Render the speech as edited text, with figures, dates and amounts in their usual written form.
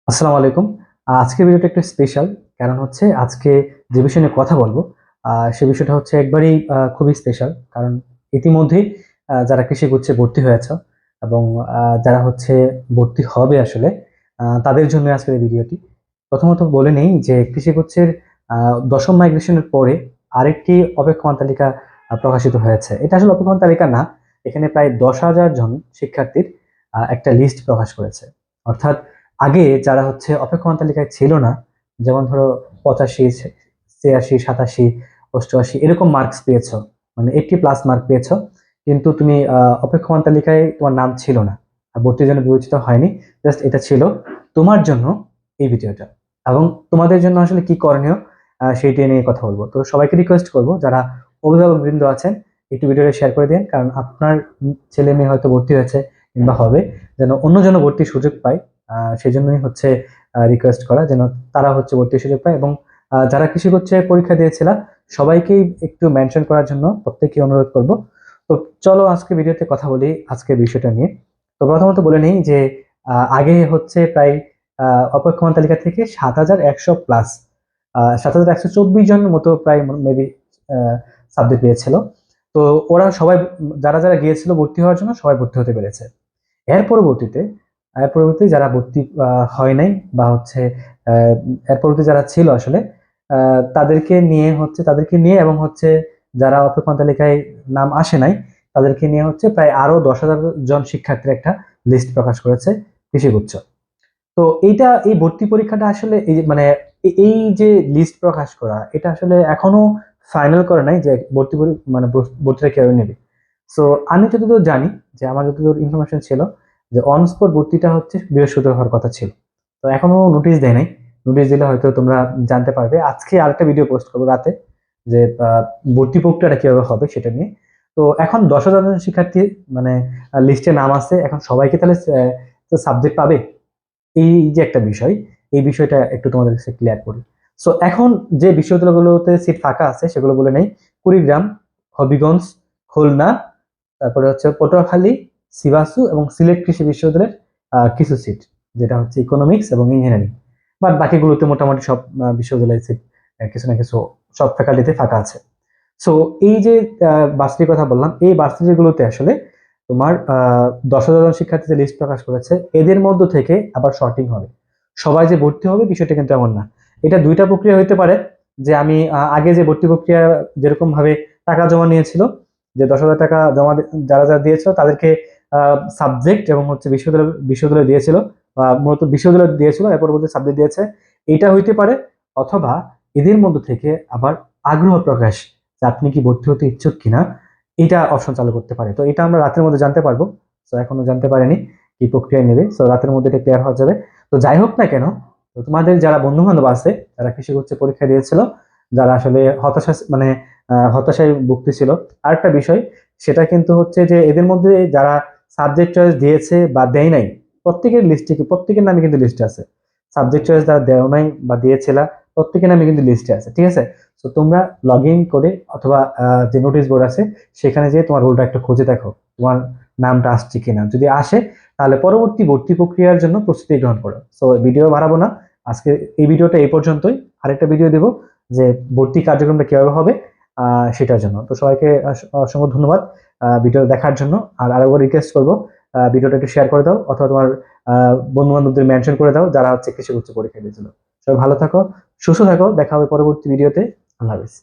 আসসালামু আলাইকুম। আজকের ভিডিওটা একটু স্পেশাল। কারণ হচ্ছে আজকে যে বিষয় নিয়ে কথা বলবো, সে বিষয়টা হচ্ছে একবারেই খুবই স্পেশাল। কারণ ইতিমধ্যেই যারা কৃষিগুচ্ছে ভর্তি হয়েছে এবং যারা হচ্ছে ভর্তি হবে আসলে, তাদের জন্য আজকের এই ভিডিওটি। প্রথমত বলে নেই যে কৃষিগুচ্ছের ১০ম মাইগ্রেশনের পরে আরেকটি অপেক্ষমান তালিকা প্রকাশিত হয়েছে। এটা আসলে অপেক্ষমান তালিকা না, এখানে প্রায় ১০,০০০ জন শিক্ষার্থীর একটা লিস্ট প্রকাশ করেছে। অর্থাৎ আগে যারা হচ্ছে অপেক্ষমান তালিকায় ছিল না, যেমন ধরো 85, 86, 87, 88 এরকম মার্কস পেয়েছো, মানে 80+ মার্ক পেয়েছো, কিন্তু তুমি অপেক্ষমান তালিকায় তোমার নাম ছিল না, আর ভর্তির জন্য বিবেচিত হয়নি। জাস্ট এটা ছিল তোমার জন্য এই ভিডিওটা, এবং তোমাদের জন্য আসলে কি করণীয় সেইটা নিয়ে কথা বলবো। তো সবাইকে রিকোয়েস্ট করবো, যারা অভিভাবক বৃন্দ আছেন, একটু ভিডিওটা শেয়ার করে দিন। কারণ আপনার ছেলে মেয়ে হয়তো ভর্তি হয়েছে কিংবা হবে, যেন অন্যজন ভর্তির সুযোগ পায়। সেই জন্যই হচ্ছে রিকোয়েস্ট করা, যেন তারা হচ্ছে ভর্তির সুযোগ পায়। এবং যারা কৃষি হচ্ছে পরীক্ষা দিয়েছিল, সবাইকেই একটু মেনশন করার জন্য প্রত্যেককে অনুরোধ করব। তো চলো আজকে ভিডিওতে কথা বলি আজকের বিষয়টা নিয়ে। তো প্রথমত বলে নেই যে আগে হচ্ছে প্রায় অপেক্ষমান তালিকা থেকে ৭,১০০+, ৭,১২৪ জনের মতো প্রায় মেবি সাবজেক্ট পেয়েছিল। তো ওরা সবাই, যারা যারা গিয়েছিল ভর্তি হওয়ার জন্য, সবাই ভর্তি হতে পেরেছে। এর পরবর্তীতে যারা ভর্তি হয় নাই, বা হচ্ছে আহ, এর পরবর্তী যারা ছিল আসলে, তাদেরকে নিয়ে এবং হচ্ছে যারা অপেক্ষমান তালিকায় নাম আসে নাই, তাদেরকে নিয়ে হচ্ছে প্রায় আরো ১০,০০০ জন শিক্ষার্থীর একটা লিস্ট প্রকাশ করেছে কৃষিগুচ্ছ। তো এই ভর্তি পরীক্ষাটা আসলে মানে এই যে লিস্ট প্রকাশ করা, এটা আসলে এখনো ফাইনাল করে নাই যে মানে ভর্তিটা কিভাবে নেবে। সো আমি যতদূর জানি, যে আমার যতদূর ইনফরমেশন ছিল, যে অন স্পট ভর্তিটা হচ্ছে বৃহস্পতিবার হওয়ার কথা ছিল। তো এখনো নোটিশ দেয় নাই। নোটিশ দিলে হয়তো তোমরা জানতে পারবে। আজকে আরেকটা ভিডিও পোস্ট করবো রাতে, যে ভর্তি প্রক্রিয়াটা কিভাবে হবে সেটা নিয়ে। তো এখন ১০,০০০ জন শিক্ষার্থী মানে লিস্টে নাম আছে, এখন সবাইকে তাহলে সাবজেক্ট পাবে, এই যে একটা বিষয়, এই বিষয়টা একটু তোমাদের কাছে ক্লিয়ার করি। সো এখন যে বিশ্ববিদ্যালয়গুলোতে সিট ফাঁকা আছে সেগুলো বলে নেই: কুড়িগ্রাম, হবিগঞ্জ, খুলনা, তারপরে হচ্ছে পটুয়াখালী, সিভাসু এবং সিলেট কৃষি বিশ্ববিদ্যালয়ের কিছু সিট, যেটা হচ্ছে ইকোনমিক্স এবং ইঞ্জিনিয়ারিং। বাট বাকিগুলোতে মোটামুটি সব বিশ্ববিদ্যালয়ের সিট কিছু না কিছু, সব ফ্যাকাল্টিতে ফাঁকা আছে। সো এই যে ভার্সিটির কথা বললাম, এই ভার্সিটিগুলোতে আসলে তোমার ১০,০০০ জন শিক্ষার্থীদের লিস্ট প্রকাশ করেছে। এদের মধ্য থেকে আবার শর্টিং হবে, সবাই যে ভর্তি হবে বিষয়টা কিন্তু এমন না। এটা দুইটা প্রক্রিয়া হইতে পারে। যে আমি আগে যে ভর্তি প্রক্রিয়া যেরকম ভাবে টাকা জমা নিয়েছিল, যে ১০,০০০ টাকা যারা যারা দিয়েছিল তাদেরকে সাবজেক্ট এবং হচ্ছে বিশ্ববিদ্যালয় দিয়েছিল, বা মূলত বিশ্ববিদ্যালয় দিয়েছিল, এর পরবর্তী সাবজেক্ট দিয়েছে, এটা হইতে পারে। অথবা এদের মধ্য থেকে আবার আগ্রহ প্রকাশ, যে আপনি কি ভর্তি হতে ইচ্ছুক কিনা, এটা অপশন চালু করতে পারে। তো এটা আমরা রাতের মধ্যে জানতে পারবো। তো এখনো জানতে পারেনি কি প্রক্রিয়া নেবে, তো রাতের মধ্যে এটা ক্লিয়ার হয়ে যাবে। তো যাই হোক না কেন, তো তোমাদের যারা বন্ধু বান্ধব আছে, যারা কৃষি করছে পরীক্ষা দিয়েছিল, যারা আসলে মানে হতাশায় ভুগতেছিল, আরেকটা বিষয়, সেটা কিন্তু হচ্ছে যে এদের মধ্যে যারা সাবজেক্ট চয়েস দিয়েছে বা দেয় নাই, প্রত্যেকের নামে কিন্তু লিস্টে আছে। সাবজেক্ট চয়েস যারা দেও নাই বা দিয়েছিল, প্রত্যেকের নামে কিন্তু লিস্টে আছে, ঠিক আছে? তো তোমরা লগ ইন করে, অথবা যে নোটিশ বোর্ড আছে সেখানে যেয়ে তোমার রোলটা একটু খুঁজে দেখো, তোমার নামটা আসছে কিনা। যদি আসে, তাহলে পরবর্তী ভর্তি প্রক্রিয়ার জন্য প্রস্তুতি গ্রহণ করো। সো ভিডিও বাড়াবো না, আজকে এই ভিডিওটা এই পর্যন্তই। আরেকটা ভিডিও দেবো যে ভর্তি কার্যক্রমটা কিভাবে হবে সেটার জন্য। তো সবাইকে অসংখ্য ধন্যবাদ ভিডিও দেখার জন্য। আর আরেকবার রিকোয়েস্ট করবো, ভিডিওটা একটু শেয়ার করে দাও, অথবা তোমার বন্ধু বান্ধবদের মেনশন করে দাও যারা হচ্ছে কৃষি উচ্চ পরীক্ষা দিয়েছিল। সবাই ভালো থাকো, সুস্থ থাকো, দেখা হবে পরবর্তী ভিডিওতে। আল্লাহ হাফিজ।